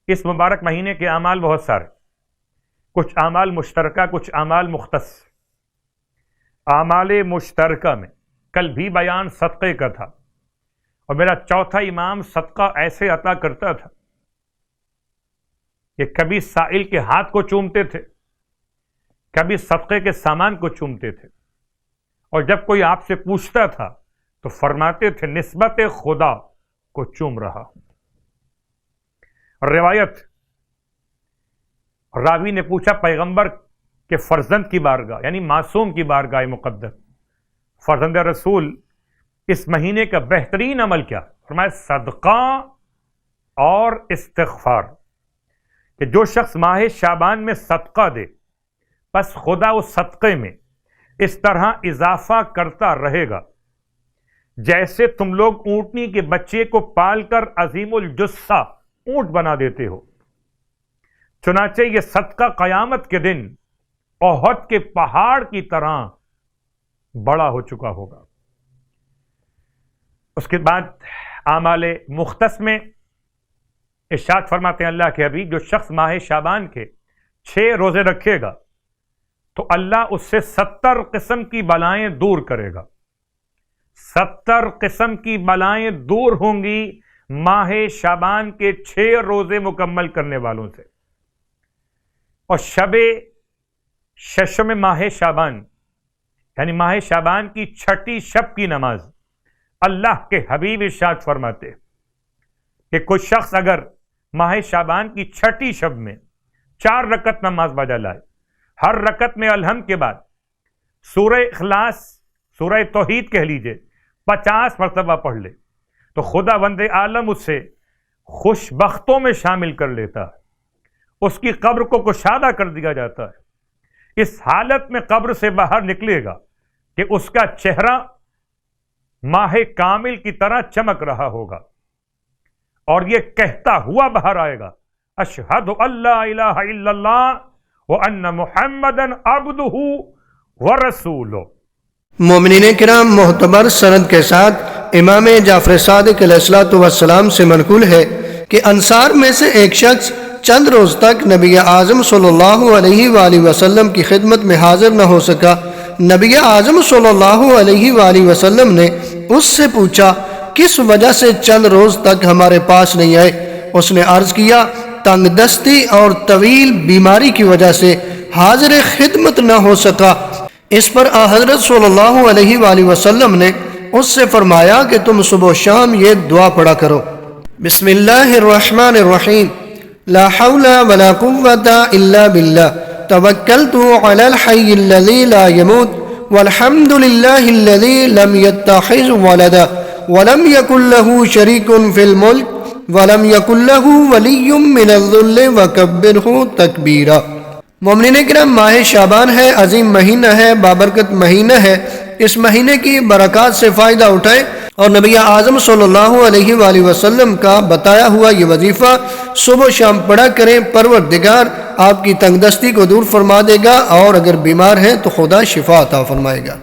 اس مبارک مہینے کے اعمال بہت سارے، کچھ اعمال مشترکہ، کچھ اعمال مختص۔ اعمال مشترکہ میں کل بھی بیان صدقے کا تھا، اور میرا چوتھا امام صدقہ ایسے عطا کرتا تھا کہ کبھی سائل کے ہاتھ کو چومتے تھے، کبھی صدقے کے سامان کو چومتے تھے، اور جب کوئی آپ سے پوچھتا تھا تو فرماتے تھے نسبت خدا کو چوم رہا ہوں۔ روایت، راوی نے پوچھا پیغمبر کے فرزند کی بارگاہ، یعنی معصوم کی بارگاہ مقدس، فرزند رسول اس مہینے کا بہترین عمل کیا؟ فرمایا صدقہ اور استغفار، کہ جو شخص ماہ شعبان میں صدقہ دے بس خدا اس صدقے میں اس طرح اضافہ کرتا رہے گا جیسے تم لوگ اونٹنی کے بچے کو پال کر عظیم الجثہ اونٹ بنا دیتے ہو۔ چنانچہ یہ صدقہ قیامت کے دن احد کے پہاڑ کی طرح بڑا ہو چکا ہوگا۔ اس کے بعد اعمال مختص میں ارشاد فرماتے ہیں اللہ کے حبیب، جو شخص ماہ شعبان کے 6 روزے رکھے گا تو اللہ اس سے 70 قسم کی بلائیں دور کرے گا۔ 70 قسم کی بلائیں دور ہوں گی ماہ شعبان کے 6 روزے مکمل کرنے والوں سے۔ اور شب ششم ماہ شعبان، یعنی ماہ شعبان کی 6ٹی شب کی نماز، اللہ کے حبیب ارشاد فرماتے کہ کوئی شخص اگر ماہ شعبان کی 6ٹی شب میں 4 رکعت نماز بجا لائے، ہر رکعت میں الحمد کے بعد سورہ اخلاص، سورہ توحید کہہ لیجئے 50 مرتبہ پڑھ لے، تو خدا بند عالم اس سے خوش بختوں میں شامل کر لیتا ہے، اس کی قبر کو کشادہ کر دیا جاتا ہے۔ اس حالت میں قبر سے باہر نکلے گا کہ اس کا چہرہ ماہ کامل کی طرح چمک رہا ہوگا، اور یہ کہتا ہوا باہر آئے گا اشہد ان لا الہ الا اللہ وان محمدن عبدہ ورسولہ۔ مومنین کرام، معتبر سند کے ساتھ امام جعفر صادق علیہ الصلوۃ والسلام سے منقول ہے کہ انصار میں سے ایک شخص چند روز تک نبی اعظم صلی اللہ علیہ وآلہ وسلم کی خدمت میں حاضر نہ ہو سکا۔ نبی اعظم صلی اللہ علیہ وآلہ وسلم نے اس سے پوچھا کس وجہ سے چند روز تک ہمارے پاس نہیں آئے؟ اس نے عرض کیا تنگ دستی اور طویل بیماری کی وجہ سے حاضر خدمت نہ ہو سکا۔ اس پر حضرت صلی اللہ علیہ وآلہ وسلم نے اس سے فرمایا کہ تم صبح و شام یہ دعا پڑھا کرو، بسم اللہ الرحمن الرحیم، لا حول ولا قوة الا باللہ، توکلت علی الحی الذی لا يموت، والحمد للہ الذی لم يتخذ ولدا ولم یکن له شریک فی الملک ولم یکن له ولی من الذل وکبرہ تکبیرا۔ مومنین کرام، ماہ شعبان ہے، عظیم مہینہ ہے، بابرکت مہینہ ہے۔ اس مہینے کی برکات سے فائدہ اٹھائیں اور نبی اعظم صلی اللہ علیہ وآلہ وسلم کا بتایا ہوا یہ وظیفہ صبح و شام پڑھا کریں۔ پروردگار آپ کی تنگ دستی کو دور فرما دے گا، اور اگر بیمار ہیں تو خدا شفا عطا فرمائے گا۔